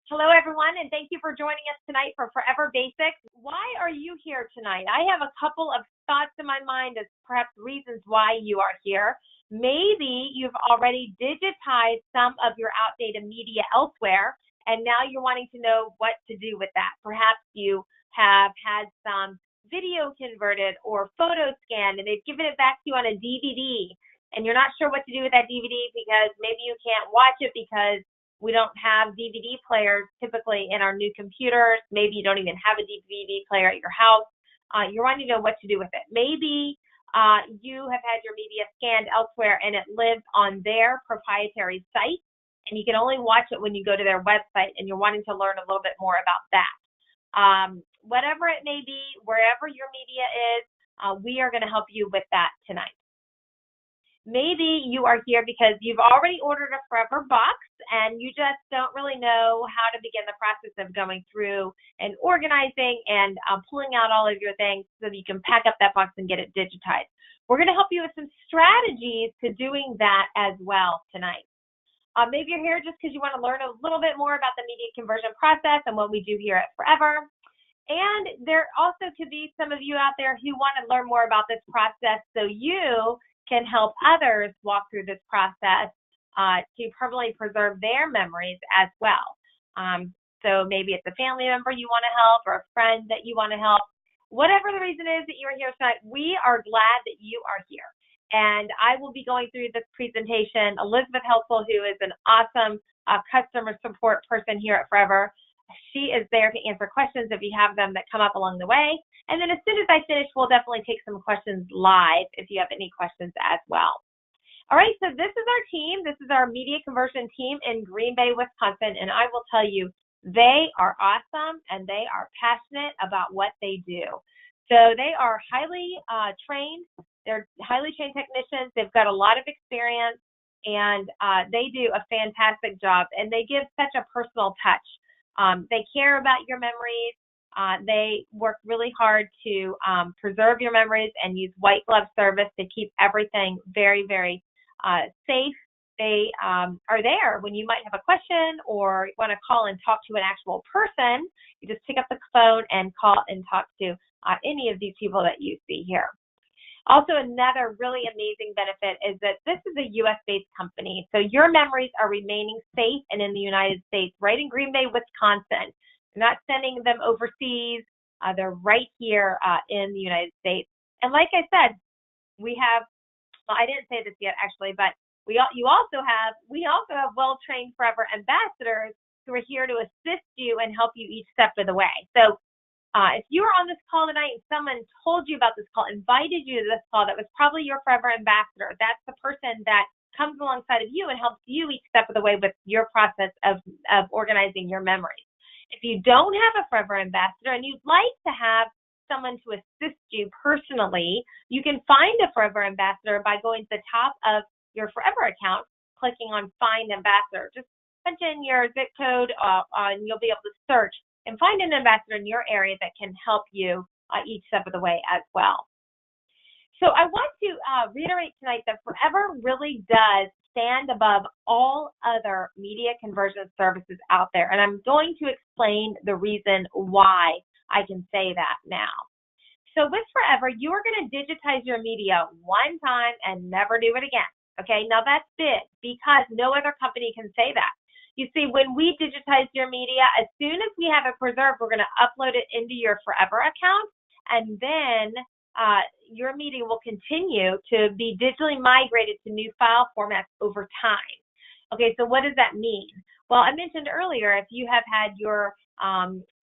Hello, everyone, and thank you for joining us tonight for Forever Basics. Why are you here tonight? I have a couple of thoughts in my mind as perhaps reasons why you are here. Maybe you've already digitized some of your outdated media elsewhere, and now you're wanting to know what to do with that. Perhaps you have had some video converted or photo scanned, and they've given it back to you on a DVD, and you're not sure what to do with that DVD because maybe you can't watch it because we don't have DVD players typically in our new computers. Maybe you don't even have a DVD player at your house. You're wanting to know what to do with it. Maybe you have had your media scanned elsewhere and it lives on their proprietary site, and you can only watch it when you go to their website, and you're wanting to learn a little bit more about that. Whatever it may be, wherever your media is, we are going to help you with that tonight. Maybe you are here because you've already ordered a Forever box and you just don't really know how to begin the process of going through and organizing and pulling out all of your things so that you can pack up that box and get it digitized. We're going to help you with some strategies to doing that as well tonight. Maybe you're here just because you want to learn a little bit more about the media conversion process and what we do here at Forever. And there also could be some of you out there who want to learn more about this process so you can help others walk through this process to permanently preserve their memories as well. So maybe it's a family member you want to help or a friend that you want to help. Whatever the reason is that you're here tonight, we are glad that you are here. And I will be going through this presentation. Elizabeth Helsel, who is an awesome customer support person here at Forever, she is there to answer questions if you have them that come up along the way. And then as soon as I finish, we'll definitely take some questions live if you have any questions as well. All right, so this is our team. This is our media conversion team in Green Bay, Wisconsin, and I will tell you, they are awesome and they are passionate about what they do. So they are highly trained. They're highly trained technicians. They've got a lot of experience, and they do a fantastic job, and they give such a personal touch. They care about your memories. They work really hard to preserve your memories and use white glove service to keep everything very, very safe. They are there when you might have a question or want to call and talk to an actual person. You just pick up the phone and call and talk to any of these people that you see here. Also, another really amazing benefit is that this is a U.S.-based company, so your memories are remaining safe and in the United States, right in Green Bay, Wisconsin. You're not sending them overseas. They're right here in the United States. And like I said, we have, well, I didn't say this yet actually, but we also have well-trained Forever ambassadors who are here to assist you and help you each step of the way. So if you were on this call tonight and someone told you about this call, invited you to this call, that was probably your Forever ambassador. That's the person that comes alongside of you and helps you each step of the way with your process of organizing your memories. If you don't have a Forever ambassador and you'd like to have someone to assist you personally, you can find a Forever ambassador by going to the top of your Forever account, clicking on Find Ambassador. Just punch in your zip code and you'll be able to search and find an ambassador in your area that can help you each step of the way as well. So I want to reiterate tonight that Forever really does stand above all other media conversion services out there, and I'm going to explain the reason why I can say that now. So with Forever, you are going to digitize your media one time and never do it again. Okay, now that's big because no other company can say that. You see, when we digitize your media, as soon as we have it preserved, we're going to upload it into your Forever account, and then your media will continue to be digitally migrated to new file formats over time. Okay, so what does that mean? Well, I mentioned earlier, if you have had your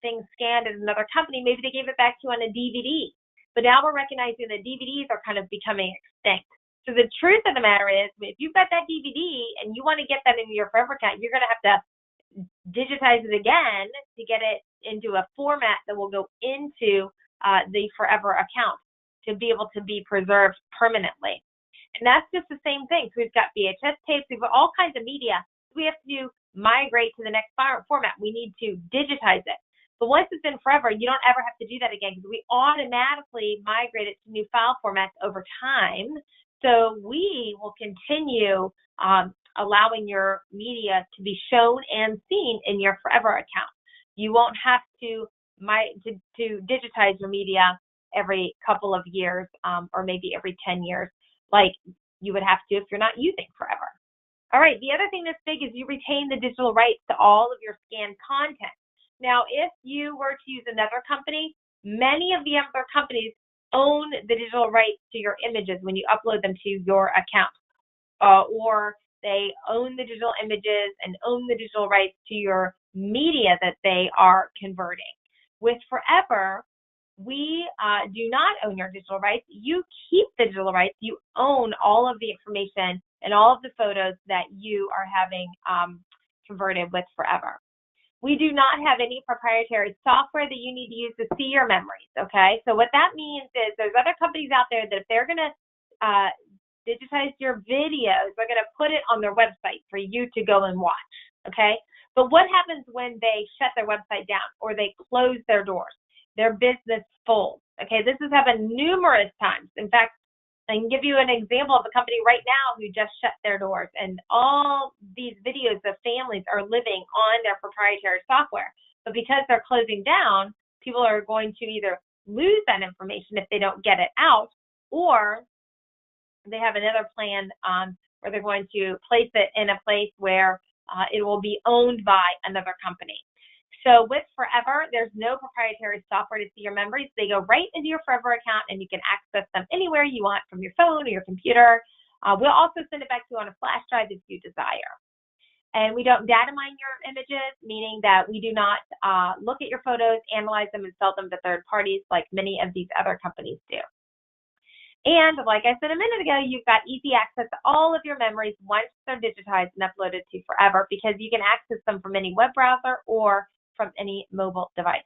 things scanned at another company, maybe they gave it back to you on a DVD, but now we're recognizing that DVDs are kind of becoming extinct. So the truth of the matter is, if you've got that DVD and you want to get that into your Forever account, you're going to have to digitize it again to get it into a format that will go into the Forever account to be able to be preserved permanently. And that's just the same thing. So we've got VHS tapes, we've got all kinds of media. We have to migrate to the next format. We need to digitize it. But once it's in Forever, you don't ever have to do that again because we automatically migrate it to new file formats over time. So we will continue allowing your media to be shown and seen in your Forever account. You won't have to digitize your media every couple of years, or maybe every 10 years, like you would have to if you're not using Forever. All right, the other thing that's big is you retain the digital rights to all of your scanned content. Now, if you were to use another company, many of the other companies own the digital rights to your images when you upload them to your account, or they own the digital images and own the digital rights to your media that they are converting. With Forever, we do not own your digital rights. You keep the digital rights. You own all of the information and all of the photos that you are having converted with Forever. We do not have any proprietary software that you need to use to see your memories, okay? So what that means is there's other companies out there that if they're going to digitize your videos, they're going to put it on their website for you to go and watch, okay? But what happens when they shut their website down or they close their doors? Their business folds, okay? This has happened numerous times. In fact, I can give you an example of a company right now who just shut their doors, and all these videos of families are living on their proprietary software. But because they're closing down, people are going to either lose that information if they don't get it out, or they have another plan where they're going to place it in a place where it will be owned by another company. So with Forever, there's no proprietary software to see your memories. They go right into your Forever account, and you can access them anywhere you want from your phone or your computer. We'll also send it back to you on a flash drive if you desire. And we don't data mine your images, meaning that we do not look at your photos, analyze them, and sell them to third parties like many of these other companies do. And like I said a minute ago, you've got easy access to all of your memories once they're digitized and uploaded to Forever, because you can access them from any web browser or from any mobile device.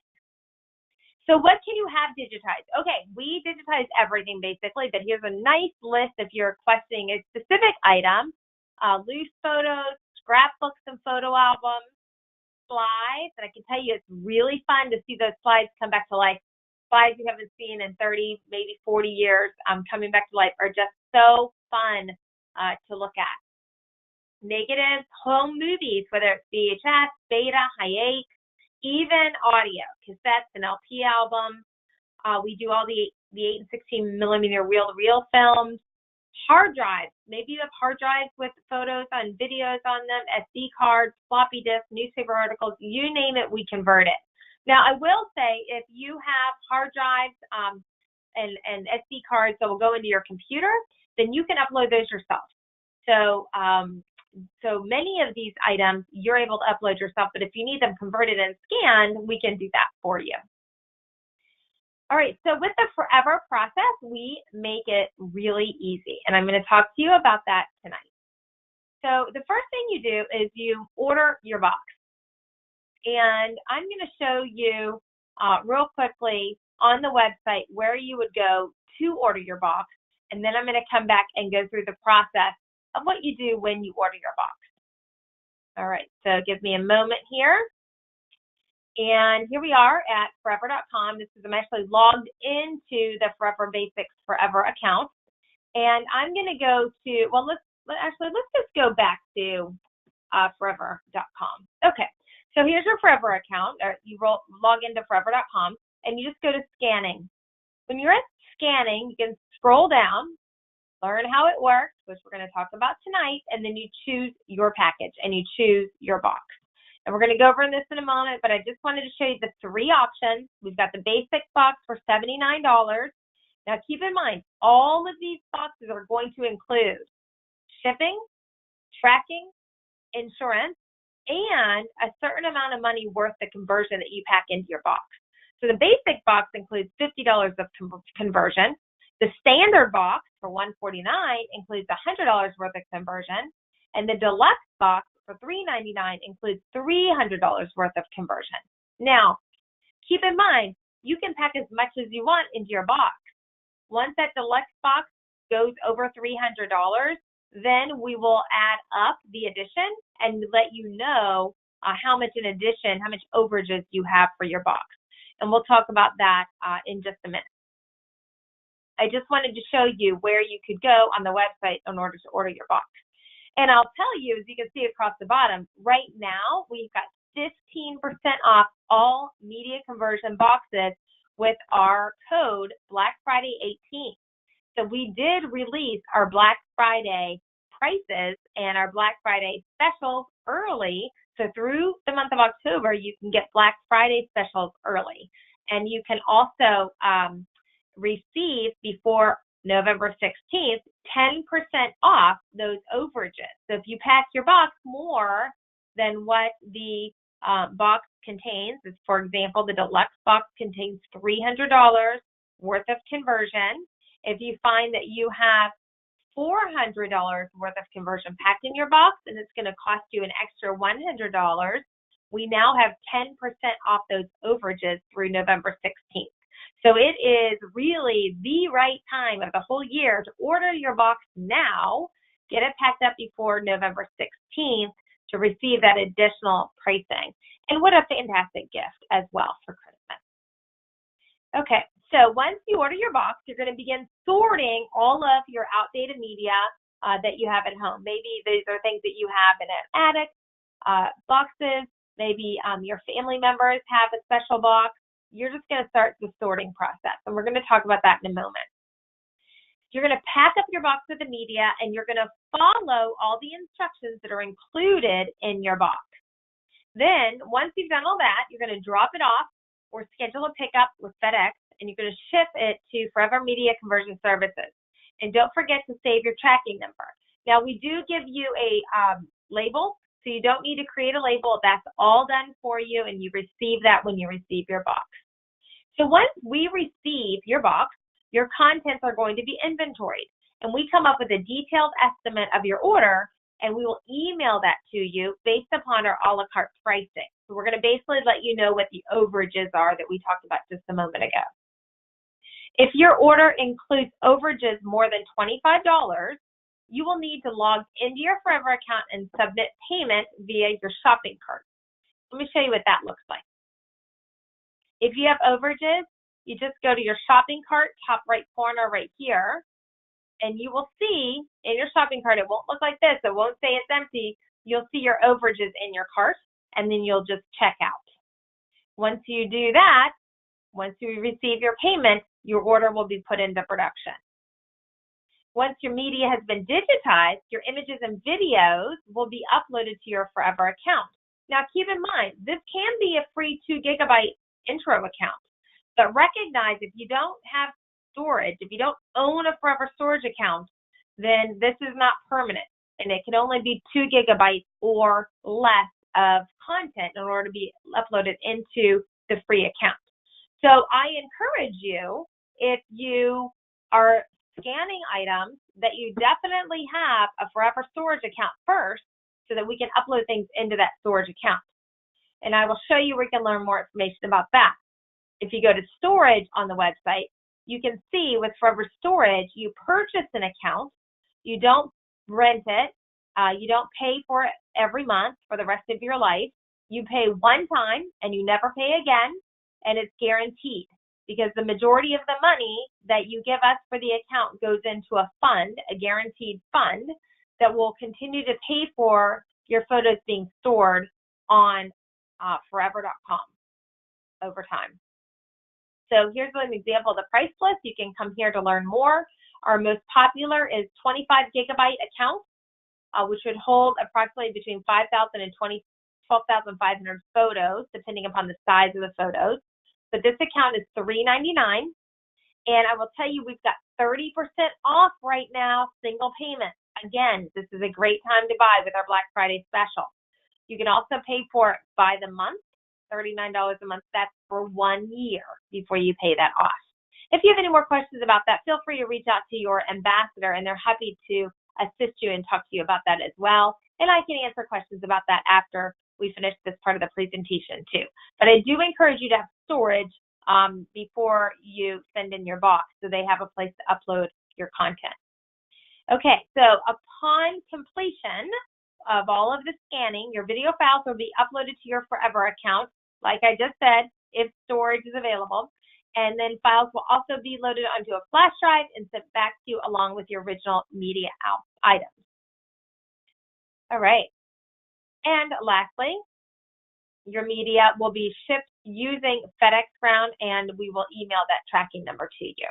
So what can you have digitized? Okay, we digitize everything basically, but here's a nice list if you're questioning a specific item: loose photos, scrapbooks and photo albums, slides, and I can tell you it's really fun to see those slides come back to life. Slides you haven't seen in 30, maybe 40 years coming back to life are just so fun to look at. Negatives, home movies, whether it's VHS, Beta, Hi8, even audio, cassettes and LP albums. We do all the 8 and 16 millimeter reel-to-reel films. Hard drives. Maybe you have hard drives with photos and videos on them, SD cards, floppy disks, newspaper articles, you name it, we convert it. Now, I will say if you have hard drives and SD cards that will go into your computer, then you can upload those yourself. So many of these items you're able to upload yourself, but if you need them converted and scanned, we can do that for you. All right, so with the Forever process, we make it really easy, and I'm going to talk to you about that tonight. So the first thing you do is you order your box, and I'm going to show you real quickly on the website where you would go to order your box, and then I'm going to come back and go through the process of what you do when you order your box. All right, so give me a moment here. And here we are at forever.com. I'm actually logged into the Forever Basics Forever account. And I'm going to go to, well, let's just go back to forever.com. Okay, so here's your Forever account. Or you log into forever.com, and you just go to scanning. When you're at scanning, you can scroll down, learn how it works, which we're going to talk about tonight, and then you choose your package and you choose your box. And we're going to go over this in a moment, but I just wanted to show you the 3 options. We've got the basic box for $79. Now keep in mind, all of these boxes are going to include shipping, tracking, insurance, and a certain amount of money worth the conversion that you pack into your box. So the basic box includes $50 of conversion. The standard box for $149 includes $100 worth of conversion, and the deluxe box for $399 includes $300 worth of conversion. Now, keep in mind, you can pack as much as you want into your box. Once that deluxe box goes over $300, then we will add up the addition and let you know how much in addition, how much overages you have for your box. And we'll talk about that in just a minute. I just wanted to show you where you could go on the website in order to order your box. And I'll tell you, as you can see across the bottom, right now we've got 15% off all media conversion boxes with our code Black Friday 18. So we did release our Black Friday prices and our Black Friday specials early. So through the month of October, you can get Black Friday specials early. And you can also receive before November 16th, 10% off those overages. So if you pack your box more than what the box contains, for example, the deluxe box contains $300 worth of conversion. If you find that you have $400 worth of conversion packed in your box and it's going to cost you an extra $100, we now have 10% off those overages through November 16th. So it is really the right time of the whole year to order your box now, get it packed up before November 16th to receive that additional pricing. And what a fantastic gift as well for Christmas. Okay, so once you order your box, you're going to begin sorting all of your outdated media that you have at home. Maybe these are things that you have in an attic, boxes, maybe your family members have a special box. You're just going to start the sorting process, and we're going to talk about that in a moment. You're going to pack up your box with the media, and you're going to follow all the instructions that are included in your box. Then, once you've done all that, you're going to drop it off or schedule a pickup with FedEx, and you're going to ship it to Forever Media Conversion Services. And don't forget to save your tracking number. Now, we do give you a label, so you don't need to create a label. That's all done for you, and you receive that when you receive your box. So once we receive your box, your contents are going to be inventoried, and we come up with a detailed estimate of your order, and we will email that to you based upon our a la carte pricing. So we're going to basically let you know what the overages are that we talked about just a moment ago. If your order includes overages more than $25, you will need to log into your Forever account and submit payment via your shopping cart. Let me show you what that looks like. If you have overages, you just go to your shopping cart, top right corner right here, and you will see in your shopping cart, it won't look like this. It won't say it's empty. You'll see your overages in your cart, and then you'll just check out. Once you do that, once you receive your payment, your order will be put into production. Once your media has been digitized, your images and videos will be uploaded to your Forever account. Now, keep in mind, this can be a free 2 gigabyte intro account, but recognize if you don't have storage, if you don't own a Forever storage account, then this is not permanent, and it can only be 2 gigabytes or less of content in order to be uploaded into the free account. So I encourage you, if you are scanning items, that you definitely have a Forever storage account first so that we can upload things into that storage account. And I will show you where you can learn more information about that. If you go to storage on the website, you can see with Forever Storage, you purchase an account, you don't rent it, you don't pay for it every month for the rest of your life. You pay one time and you never pay again, and it's guaranteed because the majority of the money that you give us for the account goes into a fund, a guaranteed fund that will continue to pay for your photos being stored on forever.com over time. So here's an example of the price list. You can come here to learn more. Our most popular is 25 gigabyte account, which would hold approximately between 5,000 and 12,500 photos, depending upon the size of the photos. But this account is $399. And I will tell you, we've got 30% off right now, single payment. Again, this is a great time to buy with our Black Friday special. You can also pay for it by the month, $39 a month. That's for 1 year before you pay that off. If you have any more questions about that, feel free to reach out to your ambassador, and they're happy to assist you and talk to you about that as well. And I can answer questions about that after we finish this part of the presentation too. But I do encourage you to have storage before you send in your box so they have a place to upload your content. Okay, so upon completion of all of the scanning, your video files will be uploaded to your Forever account, like I just said, if storage is available. And then files will also be loaded onto a flash drive and sent back to you along with your original media items. All right. And lastly, your media will be shipped using FedEx Ground, and we will email that tracking number to you.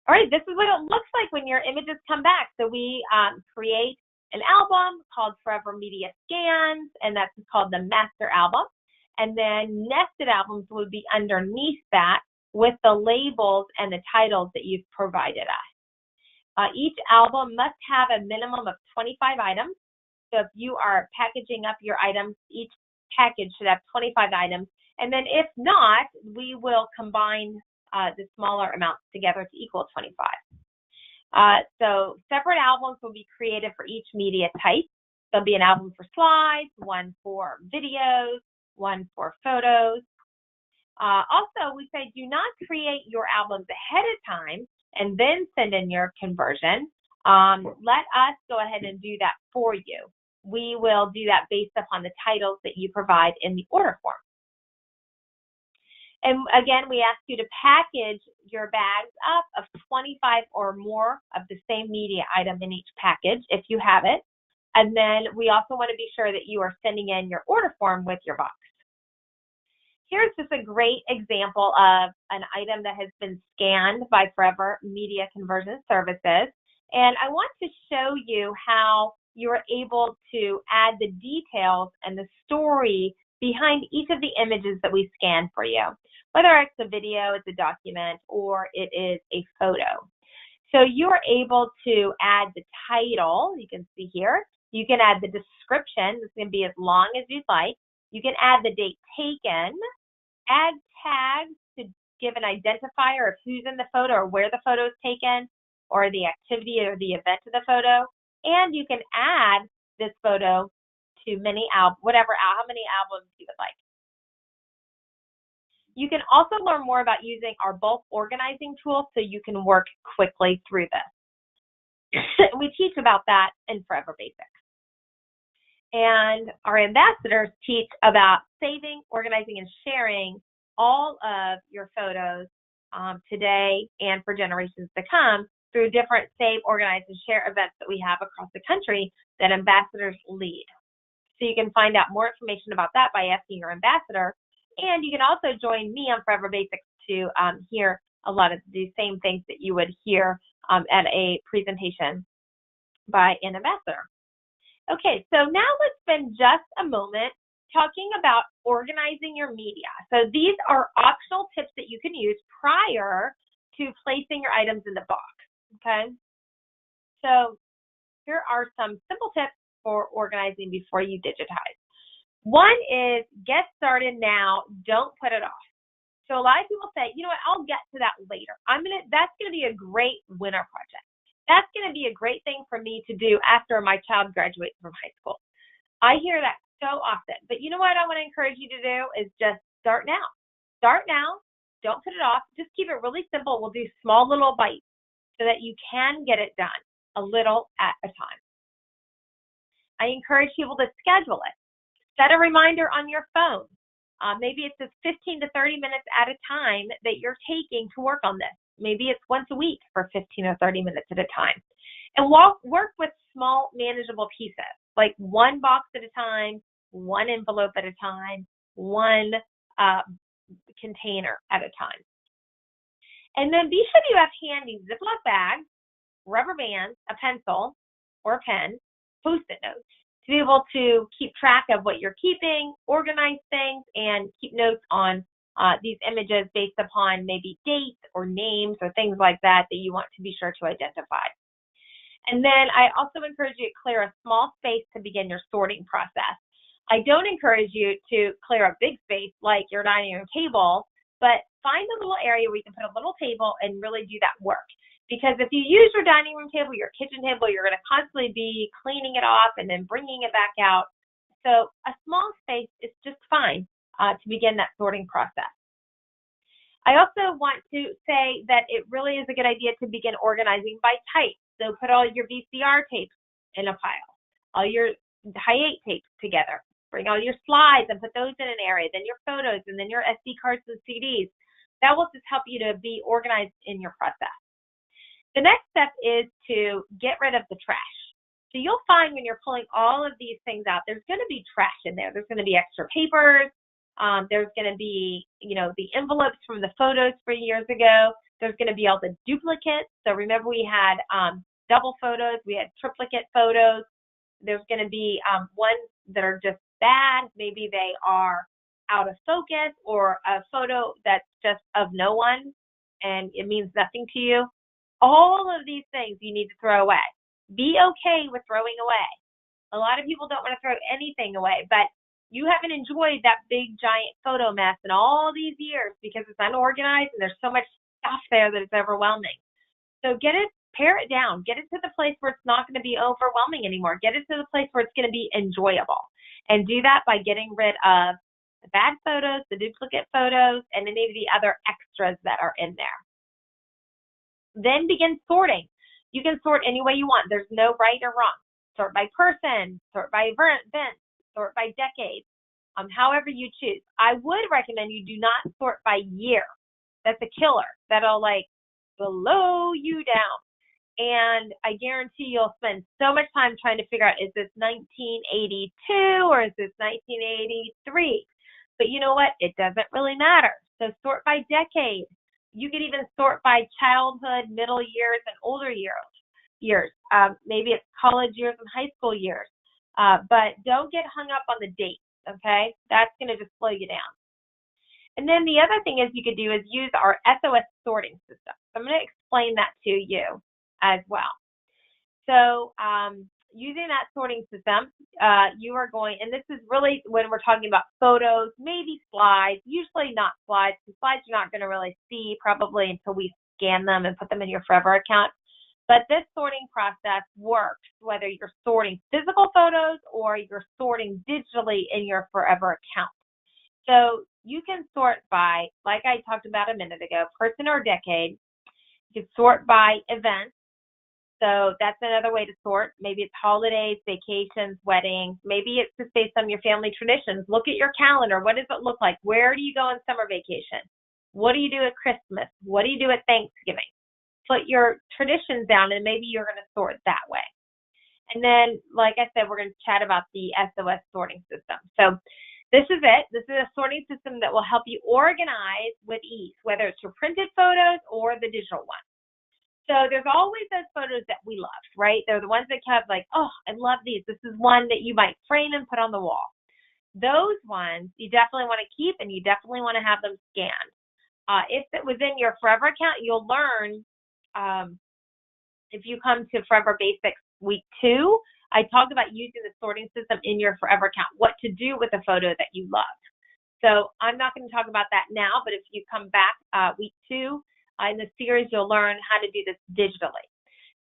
All right, this is what it looks like when your images come back. So we create an album called Forever Media Scans, and that's called the master album. And then nested albums would be underneath that with the labels and the titles that you've provided us. Each album must have a minimum of 25 items. So if you are packaging up your items, each package should have 25 items. And then if not, we will combine the smaller amounts together to equal 25. So separate albums will be created for each media type. There'll be an album for slides, one for videos, one for photos. Also, we say do not create your albums ahead of time and then send in your conversion. Let us go ahead and do that for you. We will do that based upon the titles that you provide in the order form. And again, we ask you to package your bags up of 25 or more of the same media item in each package if you have it. And then we also want to be sure that you are sending in your order form with your box. Here's just a great example of an item that has been scanned by Forever Media Conversion Services. And I want to show you how you are able to add the details and the story behind each of the images that we scan for you, whether it's a video, it's a document, or it is a photo. So you are able to add the title, you can see here. You can add the description, it's going to be as long as you'd like. You can add the date taken, add tags to give an identifier of who's in the photo or where the photo is taken, or the activity or the event of the photo. And you can add this photo to how many albums you would like. You can also learn more about using our bulk organizing tool so you can work quickly through this. We teach about that in Forever Basics. And our ambassadors teach about saving, organizing, and sharing all of your photos today and for generations to come through different save, organize, and share events that we have across the country that ambassadors lead. So you can find out more information about that by asking your ambassador. And you can also join me on Forever Basics to hear a lot of the same things that you would hear at a presentation by an ambassador. Okay, so now let's spend just a moment talking about organizing your media. So these are optional tips that you can use prior to placing your items in the box, okay? So here are some simple tips for organizing before you digitize. One is get started now, don't put it off. So a lot of people say, you know what, I'll get to that later. That's gonna be a great winter project. That's gonna be a great thing for me to do after my child graduates from high school. I hear that so often, but you know what I wanna encourage you to do is just start now. Start now, don't put it off, just keep it really simple. We'll do small little bites so that you can get it done a little at a time. I encourage people to schedule it. Set a reminder on your phone. Maybe it's just 15 to 30 minutes at a time that you're taking to work on this. Maybe it's once a week for 15 or 30 minutes at a time. And work with small, manageable pieces, like one box at a time, one envelope at a time, one container at a time. And then be sure you have handy Ziploc bags, rubber bands, a pencil or a pen, Post-it notes, to be able to keep track of what you're keeping, organize things, and keep notes on these images based upon maybe dates or names or things like that that you want to be sure to identify. And then I also encourage you to clear a small space to begin your sorting process. I don't encourage you to clear a big space like your dining room table, but find a little area where you can put a little table and really do that work. Because if you use your dining room table, your kitchen table, you're going to constantly be cleaning it off and then bringing it back out. So a small space is just fine to begin that sorting process. I also want to say that it really is a good idea to begin organizing by type. So put all your VCR tapes in a pile, all your Hi8 tapes together. Bring all your slides and put those in an area, then your photos, and then your SD cards and CDs. That will just help you to be organized in your process. The next step is to get rid of the trash. So you'll find when you're pulling all of these things out, there's going to be trash in there. There's going to be extra papers. There's going to be, the envelopes from the photos for years ago. There's going to be all the duplicates. So remember we had double photos. We had triplicate photos. There's going to be ones that are just bad. Maybe they are out of focus, or a photo that's just of no one and it means nothing to you. All of these things you need to throw away. Be okay with throwing away. A lot of people don't want to throw anything away, but you haven't enjoyed that big giant photo mess in all these years because it's unorganized and there's so much stuff there that it's overwhelming. So pare it down. Get it to the place where it's not going to be overwhelming anymore. Get it to the place where it's going to be enjoyable. And do that by getting rid of the bad photos, the duplicate photos, and any of the other extras that are in there. Then begin sorting. You can sort any way you want. There's no right or wrong. Sort by person, sort by event, sort by decade, however you choose. I would recommend you do not sort by year. That's a killer. That'll slow you down. And I guarantee you'll spend so much time trying to figure out, is this 1982 or is this 1983? But you know what? It doesn't really matter. So sort by decade. You could even sort by childhood, middle years, and older years. Maybe it's college years and high school years. But don't get hung up on the dates, okay? That's going to just slow you down. And then the other thing is you could do is use our SOS sorting system. I'm going to explain that to you as well. So using that sorting system, you are going, and this is really when we're talking about photos, maybe slides, usually not slides, because slides you're not going to really see probably until we scan them and put them in your Forever account. But this sorting process works whether you're sorting physical photos or you're sorting digitally in your Forever account. So you can sort by, like I talked about a minute ago, person or decade. You can sort by events. So that's another way to sort. Maybe it's holidays, vacations, weddings. Maybe it's just based on your family traditions. Look at your calendar. What does it look like? Where do you go on summer vacation? What do you do at Christmas? What do you do at Thanksgiving? Put your traditions down, and maybe you're going to sort that way. And then, like I said, we're going to chat about the SOS sorting system. So this is it. This is a sorting system that will help you organize with ease, whether it's your printed photos or the digital ones. So there's always those photos that we love, right? They're the ones that kept oh, I love these. This is one that you might frame and put on the wall. Those ones you definitely want to keep, and you definitely want to have them scanned. If it was in your Forever account, you'll learn, if you come to Forever Basics Week 2, I talked about using the sorting system in your Forever account, what to do with a photo that you love. So I'm not going to talk about that now, but if you come back Week 2, in the series, you'll learn how to do this digitally.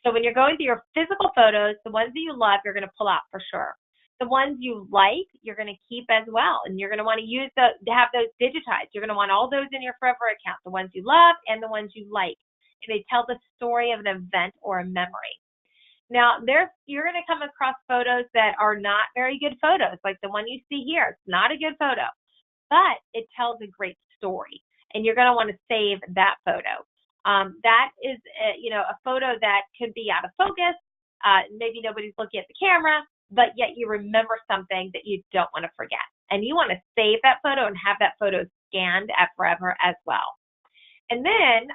So when you're going through your physical photos, the ones that you love, you're going to pull out for sure. The ones you like, you're going to keep as well, and you're going to want to have those digitized. You're going to want all those in your Forever account, the ones you love and the ones you like. And they tell the story of an event or a memory. Now, you're going to come across photos that are not very good photos, like the one you see here. It's not a good photo, but it tells a great story. And you're going to want to save that photo. That is, a photo that could be out of focus. Maybe nobody's looking at the camera, but yet you remember something that you don't want to forget. And you want to save that photo and have that photo scanned at Forever as well. And then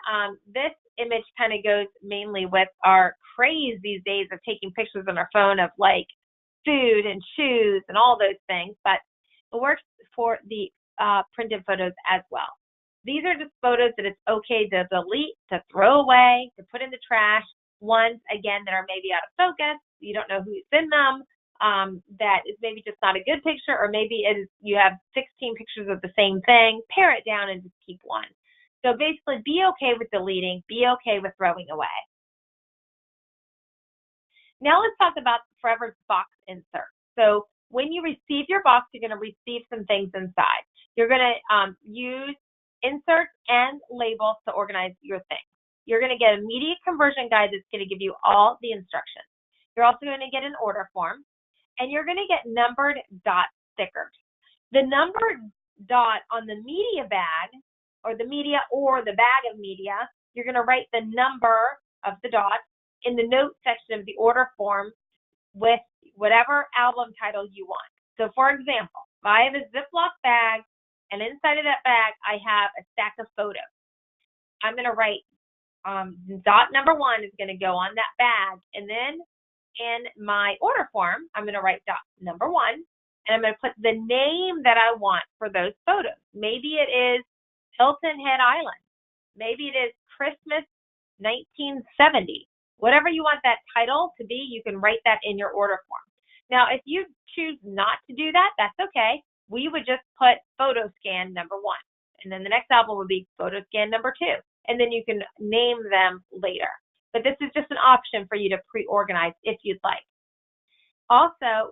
this image kind of goes mainly with our craze these days of taking pictures on our phone of food and shoes and all those things, but it works for the printed photos as well. These are just photos that it's okay to delete, to throw away, to put in the trash. Ones, again, that are maybe out of focus. You don't know who's in them. That is maybe just not a good picture, or maybe you have 16 pictures of the same thing. Pare it down and just keep one. So basically, be okay with deleting. Be okay with throwing away. Now let's talk about Forever's box insert. So when you receive your box, you're going to receive some things inside. You're going to use inserts and labels to organize your things. You're going to get a media conversion guide that's going to give you all the instructions. You're also going to get an order form, and you're going to get numbered dot stickers. The numbered dot on the media bag, or the bag of media, you're going to write the number of the dot in the note section of the order form with whatever album title you want. So for example, if I have a Ziploc bag and inside of that bag I have a stack of photos, I'm going to write dot number 1 is going to go on that bag, and then in my order form I'm going to write dot number 1, and I'm going to put the name that I want for those photos. Maybe it is Hilton Head Island. Maybe it is Christmas 1970. Whatever you want that title to be, you can write that in your order form. Now, if you choose not to do that, that's okay. We would just put photo scan number 1. And then the next album would be photo scan number 2. And then you can name them later. But this is just an option for you to pre-organize if you'd like. Also,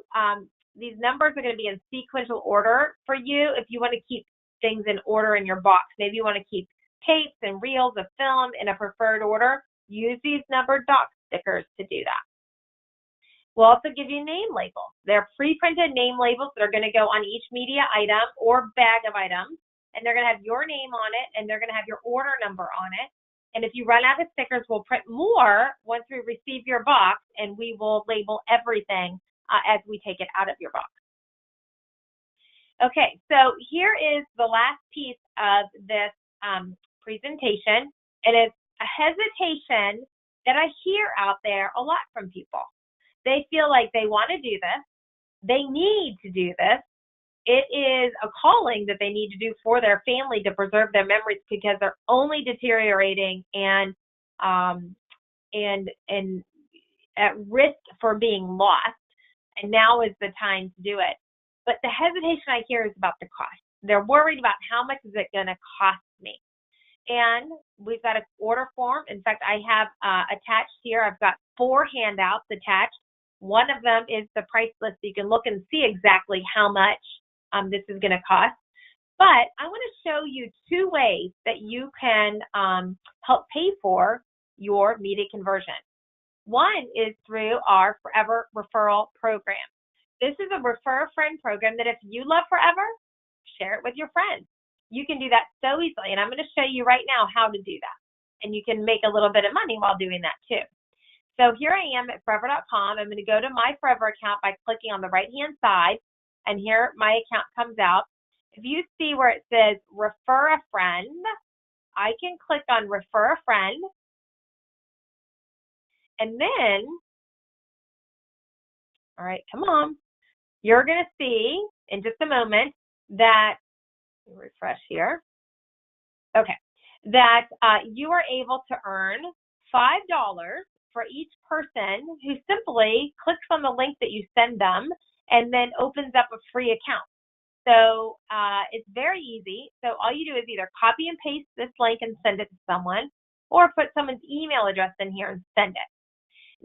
these numbers are going to be in sequential order for you if you want to keep things in order in your box. Maybe you want to keep tapes and reels of film in a preferred order. Use these numbered doc stickers to do that. We'll also give you name labels. They're pre-printed name labels that are going to go on each media item or bag of items, and they're going to have your name on it, and they're going to have your order number on it. And if you run out of stickers, we'll print more once we receive your box, and we will label everything as we take it out of your box. Okay, so here is the last piece of this presentation, and it's a hesitation that I hear out there a lot from people. They feel like they want to do this, they need to do this, it is a calling that they need to do for their family to preserve their memories because they're only deteriorating and at risk for being lost, and now is the time to do it. But the hesitation I hear is about the cost. They're worried about how much is it going to cost me. And we've got an order form. In fact, I have attached here, I've got 4 handouts attached. One of them is the price list, so you can look and see exactly how much this is going to cost. But I want to show you 2 ways that you can help pay for your media conversion. One is through our Forever Referral Program. This is a Refer a Friend program that if you love Forever, share it with your friends. You can do that so easily, and I'm going to show you right now how to do that. And you can make a little bit of money while doing that too. So here I am at forever.com. I'm going to go to my Forever account by clicking on the right-hand side, and here my account comes out. If you see where it says Refer a Friend, I can click on Refer a Friend, and then, all right, come on. You're going to see in just a moment that, let me refresh here. Okay, that you are able to earn $5 for each person who simply clicks on the link that you send them and then opens up a free account. So it's very easy. So all you do is either copy and paste this link and send it to someone, or put someone's email address in here and send it.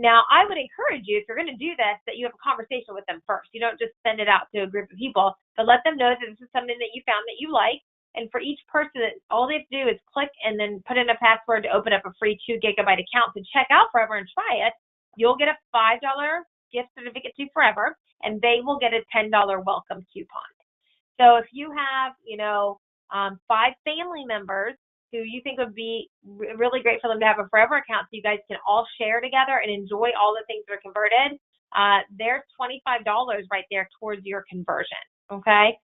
Now, I would encourage you, if you're going to do this, that you have a conversation with them first. You don't just send it out to a group of people, but let them know that this is something that you found that you like. And for each person, all they have to do is click and then put in a password to open up a free 2 gigabyte account to check out Forever and try it. You'll get a $5 gift certificate to Forever, and they will get a $10 welcome coupon. So if you have, 5 family members who you think would be really great for them to have a Forever account so you guys can all share together and enjoy all the things that are converted, there's $25 right there towards your conversion, okay?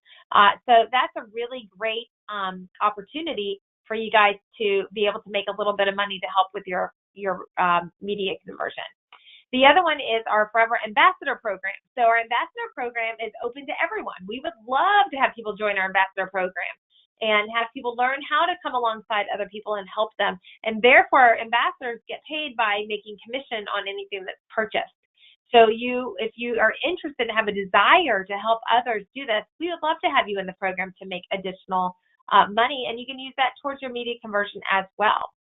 So that's a really great opportunity for you guys to be able to make a little bit of money to help with your media conversion. The other one is our Forever Ambassador Program. So our Ambassador Program is open to everyone. We would love to have people join our Ambassador Program and have people learn how to come alongside other people and help them. And therefore, ambassadors get paid by making commission on anything that's purchased. So if you are interested and have a desire to help others do this, we would love to have you in the program to make additional money, and you can use that towards your media conversion as well.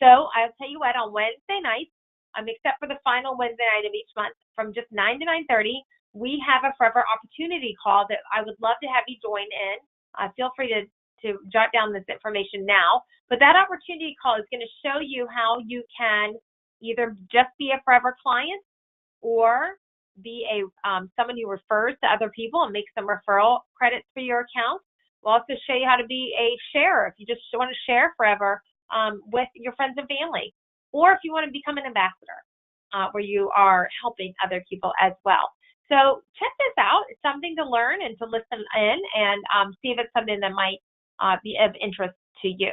So I'll tell you what, on Wednesday nights, except for the final Wednesday night of each month, from just 9 to 9:30, we have a Forever Opportunity Call that I would love to have you join in. Feel free to jot down this information now, but that opportunity call is going to show you how you can either just be a Forever client or be someone who refers to other people and makes some referral credits for your account. We'll also show you how to be a sharer if you just want to share Forever with your friends and family, or if you want to become an ambassador. where you are helping other people as well. So check this out. It's something to learn and to listen in and see if it's something that might be of interest to you.